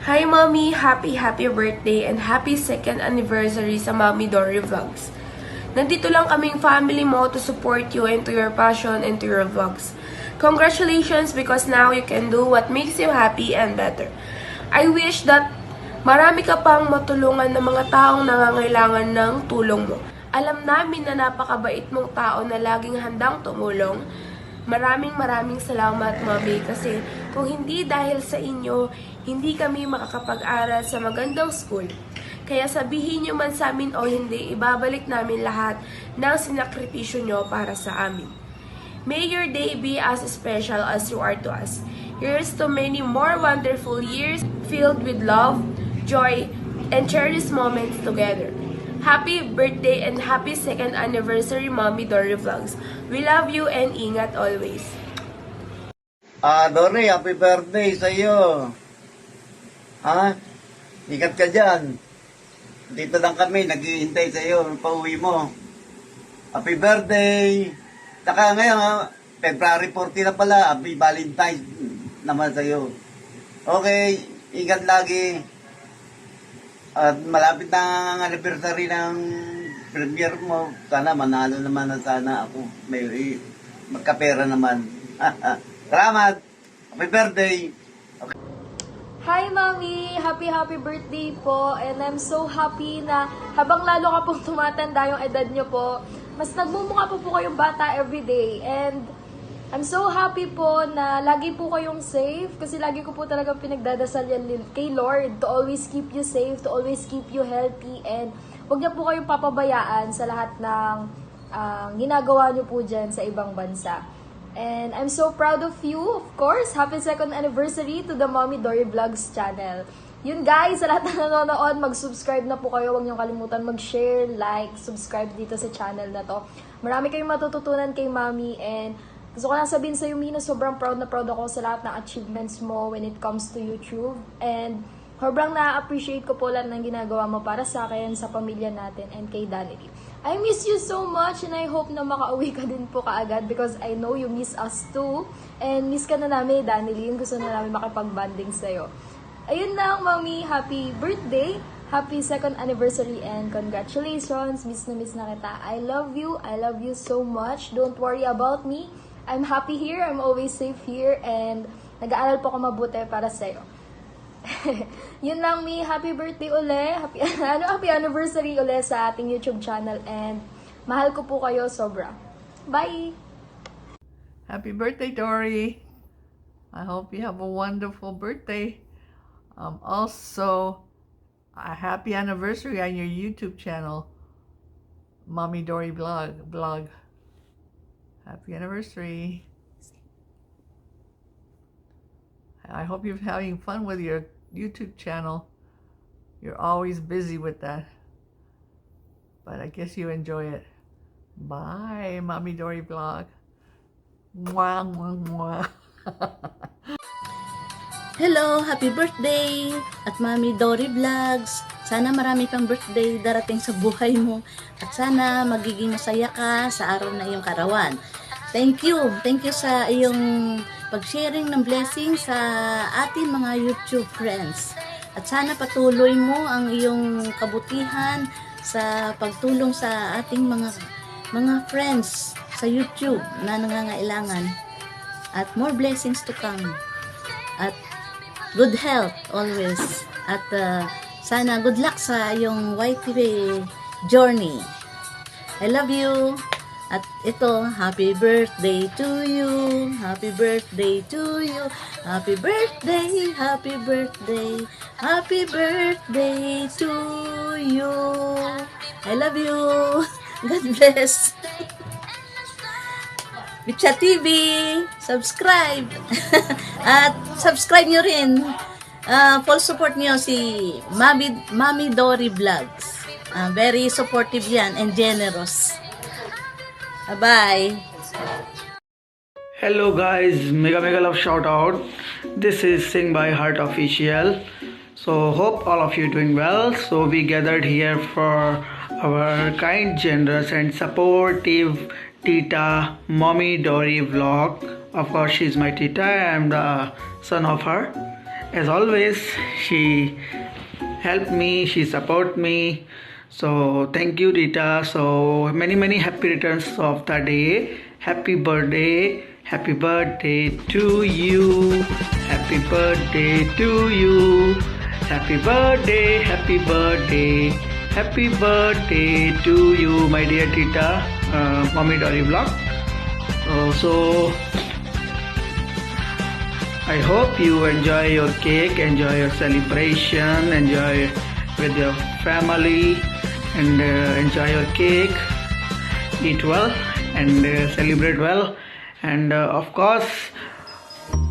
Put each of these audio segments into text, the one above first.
Hi Mommy! Happy birthday and happy second anniversary sa Mommy Dory Vlogs. Nandito lang kaming family mo to support you and to your passion and to your vlogs. Congratulations because now you can do what makes you happy and better. I wish that marami ka pang matulungan ng mga taong nangangailangan ng tulong mo. Alam namin na napakabait mong tao na laging handang tumulong. Maraming salamat, Mommy, kasi kung hindi dahil sa inyo, hindi kami makakapag-aral sa magandang school. Kaya sabihin nyo man sa amin o hindi, ibabalik namin lahat ng sinakripisyo nyo para sa amin. May your day be as special as you are to us. Here's to many more wonderful years filled with love, joy, and cherished moments together. Happy birthday and happy second anniversary, Mommy Dory Vlogs. We love you and ingat always. Dory, happy birthday sa iyo. Ingat ka dyan. Dito lang kami, naghihintay sa iyo, pauwi mo. Happy birthday. Saka ngayon, February 14 na pala, happy Valentine's naman sa iyo. Okay, ingat lagi. At malapit na ang anniversary ng premiere mo. Sana manalo naman na sana ako. May magkapera naman. Salamat. Happy birthday. Okay. Hi, Mami! Happy birthday po. And I'm so happy na habang lalo ka pong tumatanda yung edad nyo po, mas nagmumukha po kayong bata everyday. And I'm so happy po na lagi po kayong safe kasi lagi ko po talaga pinagdadasal yan kay Lord to always keep you safe, to always keep you healthy, and huwag niya po kayong papabayaan sa lahat ng ginagawa niyo po dyan sa ibang bansa. And I'm so proud of you, of course. Happy second anniversary to the Mommy Dory Vlogs channel. Yun guys, sa lahat na nanonood, mag-subscribe na po kayo. Huwag niyong kalimutan mag-share, like, subscribe dito sa channel na to. Marami kayong matututunan kay Mommy, and gusto ko lang sabihin sa'yo, Mina, sobrang proud na proud ako sa lahat ng achievements mo when it comes to YouTube. And sobrang na-appreciate ko po lahat ng ginagawa mo para sa akin, sa pamilya natin, and kay Danny. I miss you so much and I hope na makauwi ka din po kaagad because I know you miss us too. And miss ka na namin, Danny. Yung gusto na namin makipag-banding sa'yo. Ayun lang, Mami. Happy birthday! Happy second anniversary and congratulations! Miss na kita. I love you so much. Don't worry about me. I'm happy here. I'm always safe here. And nag-aaral po ako mabuti para sa'yo. Yun lang, Mi. Happy birthday uli. Happy anniversary uli sa ating YouTube channel. And mahal ko po kayo sobra. Bye! Happy birthday, Dory. I hope you have a wonderful birthday. Also, a happy anniversary on your YouTube channel, Mommy Dory Vlog. Happy anniversary. I hope you're having fun with your YouTube channel. You're always busy with that. But I guess you enjoy it. Bye, Mommy Dory Vlog. Mwah, mwah, mwah. Hello! Happy birthday! At Mommy Dory Vlogs. Sana marami pang birthday darating sa buhay mo. At sana magiging masaya ka sa araw na iyong karawan. Thank you! Thank you sa iyong pag-sharing ng blessing sa ating mga YouTube friends. At sana patuloy mo ang iyong kabutihan sa pagtulong sa ating mga friends sa YouTube na nangangailangan. At more blessings to come. At good health always. At sana good luck sa iyong YTV journey. I love you. At ito, happy birthday to you. Happy birthday to you. Happy birthday, happy birthday. Happy birthday to you. I love you. God bless. Bicha TV, subscribe. At subscribe nyo rin. Full support nyo si Mommy Dory Vlogs. Very supportive yan and generous. Bye. Hello guys, mega love shout out. This is Sing by Heart Official. So hope all of you doing well. So we gathered here for our kind, generous and supportive Tita Mommy Dory vlog. Of course she's my Tita. I am the son of her. as always, she helped me, she support me. So thank you, Rita. So many happy returns of the day. Happy birthday to you. Happy birthday to you. Happy birthday to you, my dear Tita, Mommy Dory Vlog. So I hope you enjoy your cake, enjoy your celebration, enjoy with your family, and enjoy your cake, eat well, and celebrate well, and of course,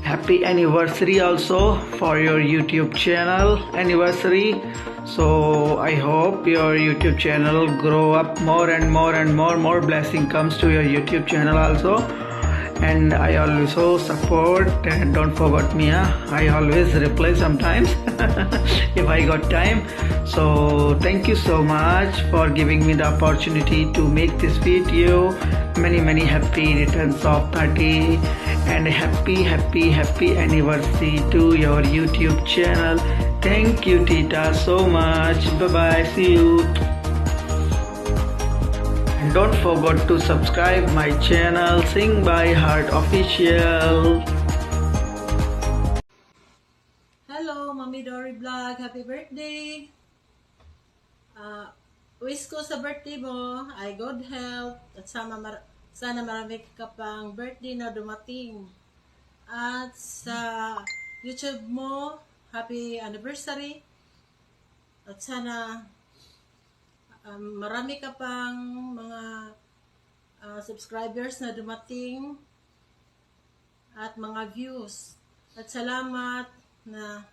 happy anniversary also for your YouTube channel anniversary. So I hope your YouTube channel grow up more and more blessing comes to your YouTube channel also. And I also support, and don't forget me, I always reply sometimes if I got time. So thank you so much for giving me the opportunity to make this video. Many happy returns of the day, and happy anniversary to your YouTube channel. Thank you, Tita, so much. Bye bye, see you. And don't forget to subscribe my channel Sing by Heart Official. Hello, Mommy Dory Vlog. Happy birthday! Wish ko sa birthday mo ay good health at sana marami ka pang birthday na dumating. At sa YouTube mo, happy anniversary. At sana marami ka pang mga subscribers na dumating at mga views. At salamat na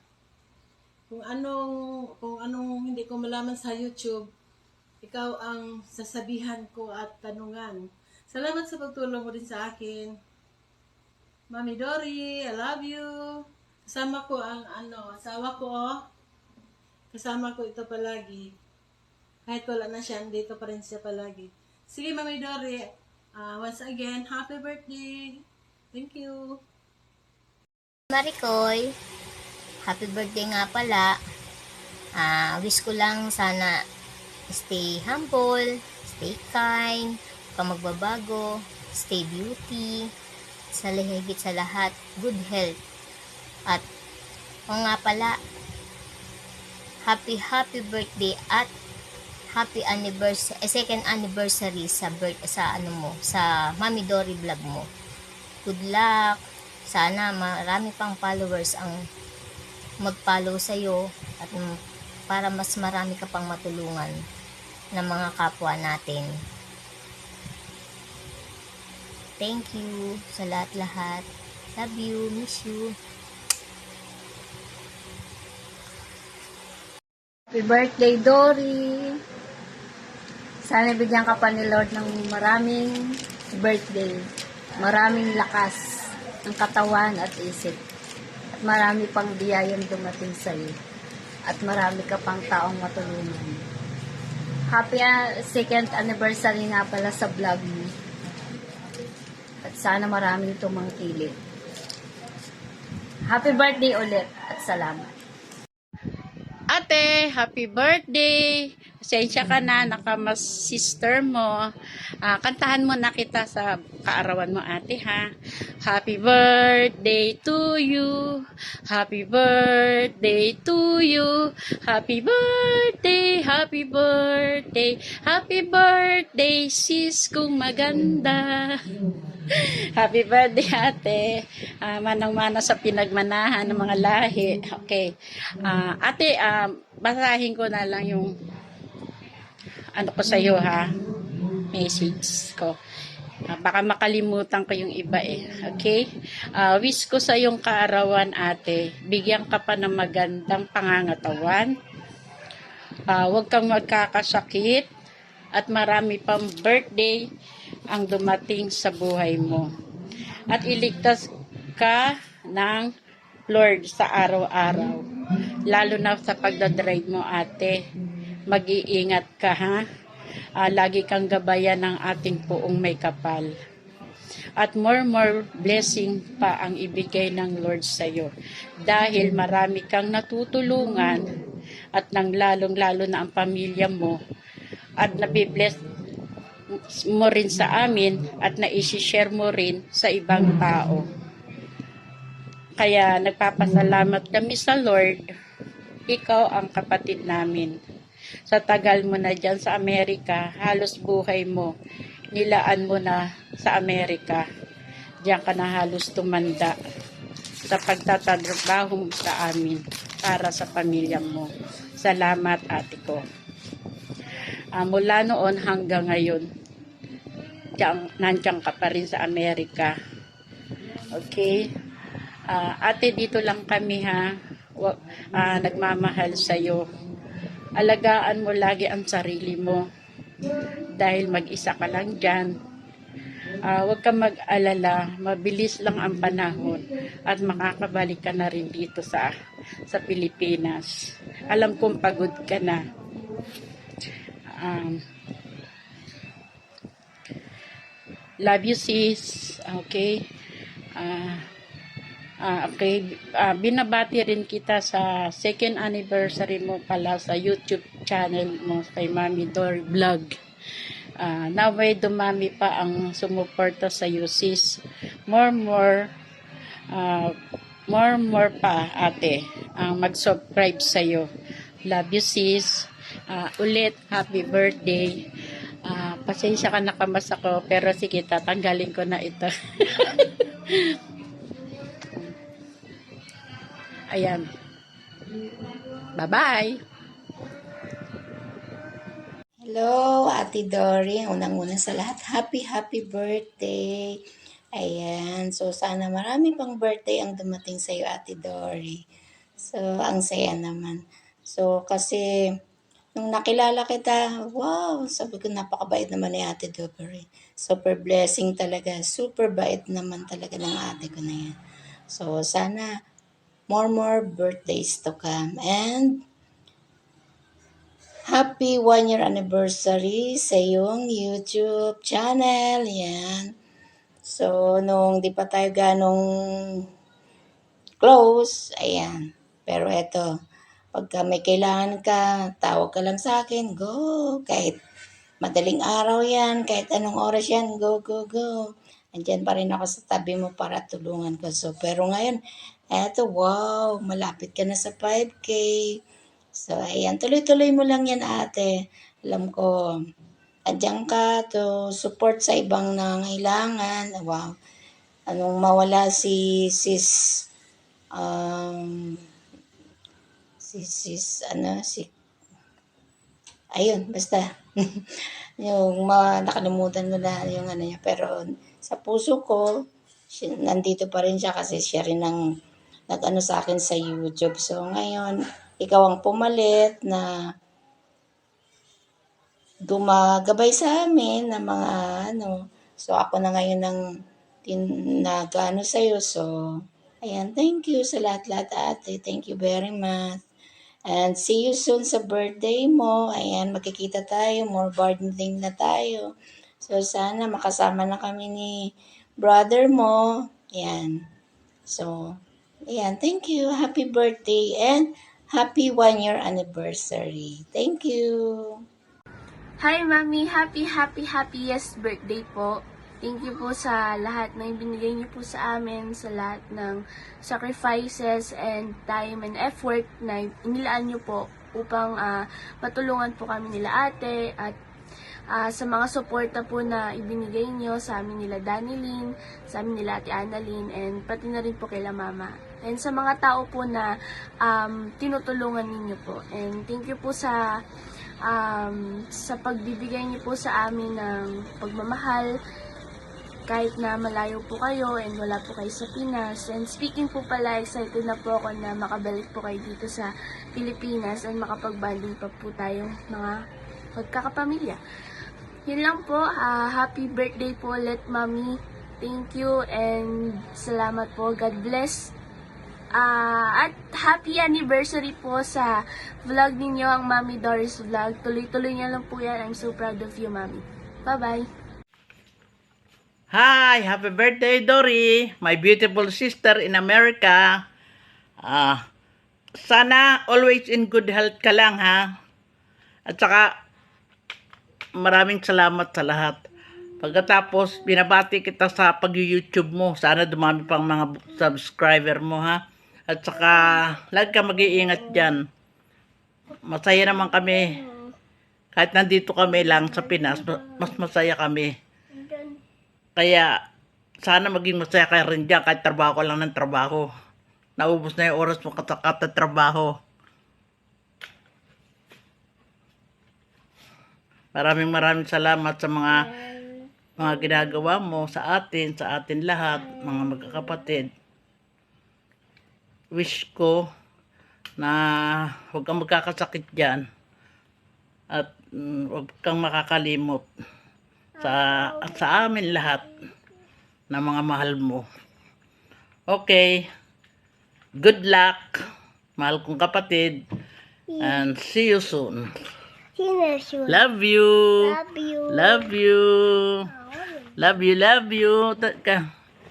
kung anong hindi ko malaman sa YouTube, ikaw ang sasabihan ko at tanungan. Salamat sa pagtulong mo din sa akin. Mami Dory, I love you. Kasama ko ang asawa ko, oh. Kasama ko ito palagi. Kahit wala na siya, dito pa rin siya palagi. Sige, Mami Dory, once again, happy birthday. Thank you. Maricoy, happy birthday nga pala. Wish ko lang sana stay humble, stay kind, huwag kang magbabago, stay beauty, sa higit sa lahat, good health. At nga pala, happy birthday at happy anniversary, second anniversary sa Mami Dory Vlog mo. Good luck. Sana marami pang followers ang mag-follow sa'yo at para mas marami ka pang matulungan ng mga kapwa natin. Thank you sa lahat-lahat. Love you, miss you. Happy birthday, Dory! Sana bigyan ka pa ni Lord ng maraming birthday. Maraming lakas ng katawan at isip. At marami pang biyayang dumating sa iyo. At marami ka pang taong matulungan. Happy second anniversary nga pala sa vlog mo. At sana maraming tumangkilik. Happy birthday ulit at salamat. Ate, happy birthday! Pasensya ka na, nakamas sister mo. Kantahan mo na kita sa kaarawan mo, ate, ha? Happy birthday to you. Happy birthday to you. Happy birthday, happy birthday. Happy birthday, sis kong maganda. Happy birthday, ate. Manang-mana sa pinagmanahan ng mga lahi. Okay. Ate, basahin ko na lang yung ano ko sa iyo, ha? Message ko. Baka makalimutan ko yung iba eh. Okay? Wish ko sa iyong kaarawan, ate. Bigyan ka pa ng magandang pangangatawan. Huwag kang magkakasakit. At marami pang birthday ang dumating sa buhay mo. At iligtas ka ng Lord sa araw-araw. Lalo na sa pagdadrive mo, ate. Mag-iingat ka, ha? Lagi kang gabayan ng ating Poong May Kapal. at more blessing pa ang ibigay ng Lord sa iyo. Dahil marami kang natutulungan at nang lalong-lalo na ang pamilya mo at nabibless mo rin sa amin at na-share mo rin sa ibang tao. Kaya nagpapasalamat kami sa Lord, ikaw ang kapatid namin. Sa tagal mo na dyan sa Amerika, halos buhay mo, nilaan mo na sa Amerika. Diyan ka na halos tumanda sa pagtatrabaho mo sa amin para sa pamilya mo. Salamat, ate ko. Mula noon hanggang ngayon, nandiyan ka pa rin sa Amerika. Okay? Ate, dito lang kami ha. Nagmamahal sa'yo. Alagaan mo lagi ang sarili mo. Dahil mag-isa ka lang dyan. Huwag kang mag-alala. Mabilis lang ang panahon. At makakabalik ka na rin dito sa Pilipinas. Alam kong pagod ka na. Love you, sis. Okay? Okay, binabati rin kita sa second anniversary mo pala sa YouTube channel mo kay Mami Dory Vlog. Naway dumami pa ang sumuporta sa iyo, sis. More pa, ate, ang mag-subscribe sa iyo. Love you, sis. Ulit, happy birthday. Pasensya ka nakamas ako, pero sige, tatanggalin ko na ito. Ayan. Bye-bye! Hello, Ate Dory. Unang-una sa lahat, happy birthday. Ayan. So, sana marami pang birthday ang dumating sa iyo, Ate Dory. So, ang saya naman. So, kasi, nung nakilala kita, wow, sabi ko, napakabait naman ni Ate Dory. Super blessing talaga. Super bait naman talaga ng ate ko na yan. So, sana, more birthdays to come. And happy 1-year anniversary sa iyong YouTube channel. Yan. So, nung di pa tayo ganong close, ayan. Pero eto, pagka may kailangan ka, tawag ka lang sa akin, go. Kahit madaling araw yan, kahit anong oras yan, go. Andyan pa rin ako sa tabi mo para tulungan ko. So, pero ngayon, eto, wow, malapit ka na sa 5K. So, ayan, tuloy-tuloy mo lang yan, ate. Alam ko, andyan ka to support sa ibang nangailangan. Wow. Anong mawala si sis, ayun, basta. Nakalimutan mo na yung ano niya. Pero sa puso ko, nandito pa rin siya kasi siya rin ang nag-ano sa akin sa YouTube. So, ngayon, ikaw ang pumalit na gumagabay sa amin na mga ano. So, ako na ngayon ang nag-ano sa'yo. So, ayan, thank you sa lahat-lahat, ate. Thank you very much. And see you soon sa birthday mo. Ayan, magkikita tayo. More bonding na tayo. So, sana makasama na kami ni brother mo. Ayan. So, ayan, thank you. Happy birthday and happy 1-year anniversary. Thank you. Hi, Mami. Happiest birthday po. Thank you po sa lahat na ibinigay niyo po sa amin, sa lahat ng sacrifices and time and effort na inilaan niyo po upang matulungan po kami nila ate at sa mga suporta po na ibinigay niyo sa amin nila Danilyn, sa amin nila ate Annalyn, and pati na rin po kay Mama. And sa mga tao po na tinutulungan ninyo po. And thank you po sa pagbibigay niyo po sa amin ng pagmamahal kahit na malayo po kayo and wala po kayo sa Pinas. And speaking po pala, excited na po ako na makabalik po kayo dito sa Pilipinas and makapagbanding pa po tayong mga magkakapamilya. Yun lang po. Happy birthday po ulit, Mami. Thank you and salamat po. God bless. At happy anniversary po sa vlog ninyo, ang Mami Doris Vlog. Tuloy-tuloy niya lang po yan. I'm so proud of you, Mami. Bye-bye. Hi, happy birthday, Dory, my beautiful sister in America. Sana always in good health ka lang, ha? At saka, maraming salamat sa lahat. Pagkatapos, binabati kita sa pag-YouTube mo. Sana dumami pang mga subscriber mo, ha? At saka, lagi ka mag-iingat dyan. Masaya naman kami. Kahit nandito kami lang sa Pinas, mas masaya kami. Kaya, sana maging masaya ka rin dyan kahit trabaho ka lang ng trabaho. Naubos na yung oras mo katatrabaho. Maraming salamat sa mga ginagawa mo sa atin lahat, mga magkakapatid. Wish ko na huwag kang magkakasakit dyan at huwag kang makakalimot sa amin lahat na mga mahal mo. Okay. Good luck, mahal kong kapatid, and see you soon. Love you. Love you. Love you. Love you.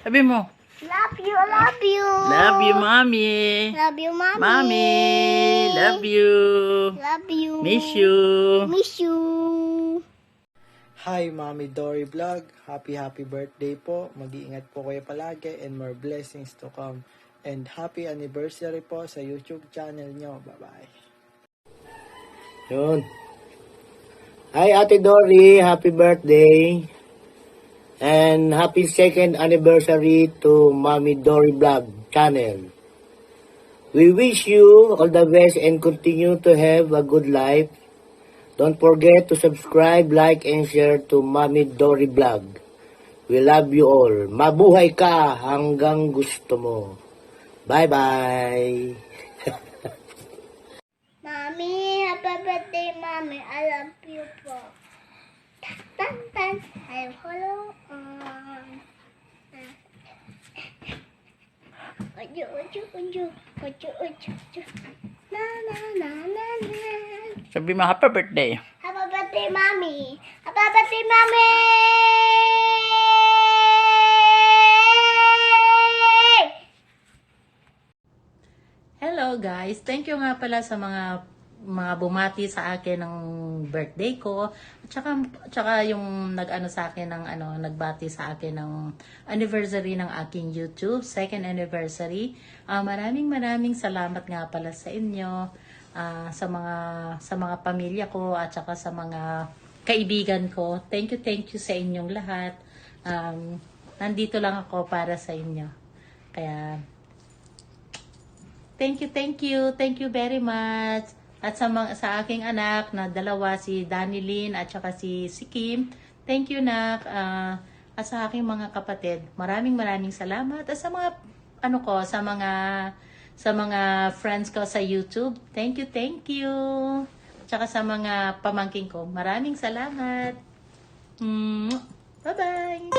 Sabi mo. Love you. Love you. Love you, mommy. Love you, mommy. Mommy. Love you. Love you. Miss you. Miss you. Hi, Mommy Dory Vlog. Happy birthday po. Mag-iingat po kayo palagi and more blessings to come. And happy anniversary po sa YouTube channel nyo. Bye-bye. Yun. Hi, Ate Dory. Happy birthday. And happy second anniversary to Mommy Dory Vlog channel. We wish you all the best and continue to have a good life. Don't forget to subscribe, like, and share to Mommy Dory Vlog. We love you all. Mabuhay ka hanggang gusto mo. Bye-bye. Mommy, happy birthday, Mommy. I love you po. Tan tan. I follow on. Ojo, ojo, ojo. Ojo, ojo, ojo. Na, na, na, na, na. Sabi mo, happy birthday. Happy birthday, Mommy. Happy birthday, Mommy. Hello guys, thank you nga pala sa mga bumati sa akin ng birthday ko. At saka yung nag-ano sa akin ng nagbati sa akin ng anniversary ng aking YouTube, second anniversary. Maraming salamat nga pala sa inyo, sa mga pamilya ko at saka sa mga kaibigan ko. Thank you sa inyong lahat. Nandito lang ako para sa inyo. Kaya thank you very much. At sa aking anak na dalawa, si Danilyn at saka si Kim, thank you nak. At sa aking mga kapatid, maraming salamat. At sa mga sa mga friends ko sa YouTube, thank you. At saka sa mga pamangking ko, maraming salamat. Bye-bye.